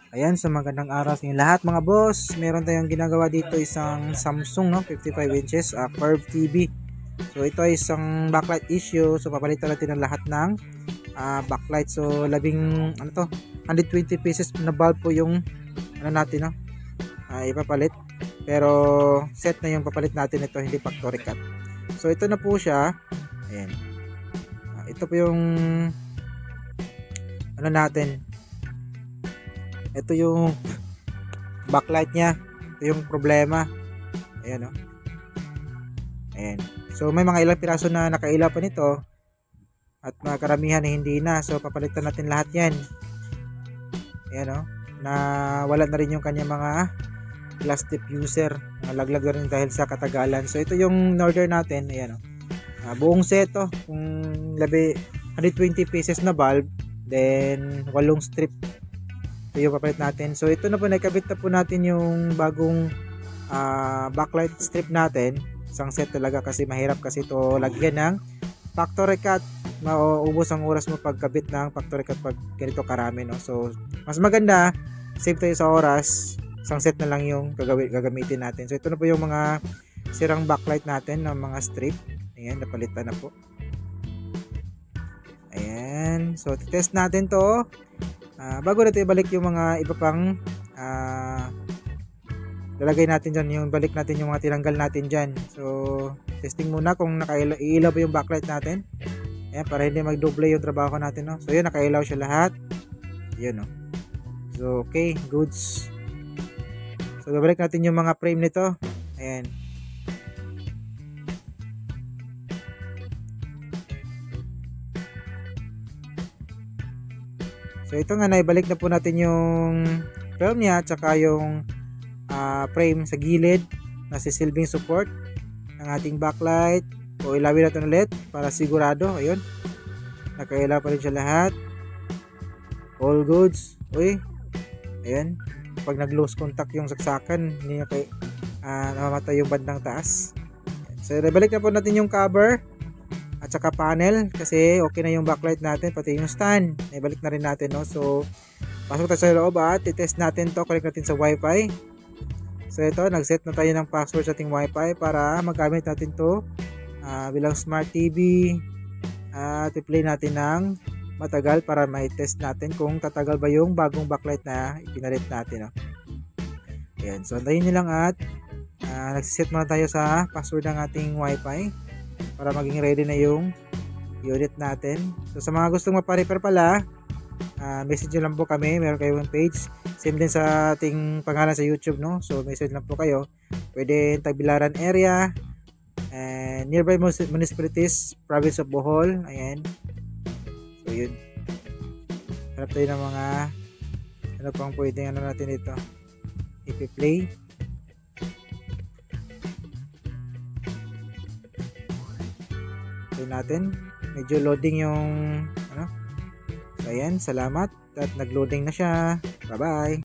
Ayan, sa magandang araw sa inyo lahat mga boss. Meron tayong ginagawa dito isang Samsung 55 inches curved TV. So ito ay isang backlight issue. So papalitan natin ang lahat ng backlight. So 120 pieces na bulb po yung natin ipapalit. Pero set na yung papalit natin, ito hindi factory cut. So ito na po siya. Ayan. Ito po yung natin. Ito yung backlight niya. Ito yung problema. Ayan Ayan. So may mga ilang piraso na nakailaw pa nito at mga karamihan na hindi na. So papalitan natin lahat yan. Ayan na wala na rin yung kanya mga glass diffuser. Nalaglag na rin dahil sa katagalan. So ito yung order natin. Ayan buong set kung 120 pieces na bulb, then 8 strip. Ito yung papalit natin. So ito na po, nakabit na po natin yung bagong backlight strip natin. Isang set talaga kasi mahirap kasi ito lagyan ng factory cut. Mauubos ang oras mo pagkabit ng factory cut pag ganito karami, no? So mas maganda, save tayo sa oras, isang set na lang yung gagamitin natin. So ito na po yung mga sirang backlight natin ng mga strip. Ayan, napalitan na po. Ayan, so test natin to. Bago natin ibalik yung mga iba pang lalagay natin dyan, yung balik natin yung mga tinanggal natin dyan. So testing muna kung nakailaw ba yung backlight natin. Ayan, para hindi magdoble yung trabaho natin, no? So yun, nakailaw siya lahat. Yun, no? So okay, goods. So babalik natin yung mga frame nito. Ayan. So ito nga, naibalik na po natin yung film niya at saka yung frame sa gilid na sisilbing support ng ating backlight. O ilawin natin ulit para sigurado. Ayun, nakailaw pa rin siya lahat. All goods. Uy, ayan, pag nag lose contact yung saksakan, hindi na namamatay yung bandang taas. So ibalik na po natin yung cover at saka panel kasi okay na yung backlight natin, pati yung stand ibalik na rin natin, no? So pasok tayo sa loob at i-test natin to, connect natin sa wifi. So ito, nag-set na tayo ng password sa ating wifi para magamit natin to bilang smart TV at i-play natin ng matagal para mai-test natin kung tatagal ba yung bagong backlight na ipinalit natin, no? Ayan, so antayin nyo lang at nagsiset muna tayo sa password ng ating wifi para maging ready na yung unit natin. So sa mga gustong mapa-repair pala, message nyo lang po kami. Meron kayong page, same din sa ating pangalan sa YouTube, no? So message lang po kayo. Pwede Tagbilaran area and nearby municipalities, province of Bohol. Ayan, so yun, hanap tayo ng mga ano pang pwedeng natin dito i-play. Natin, medyo loading yung so ayan, salamat at nag-loading na siya. Bye bye.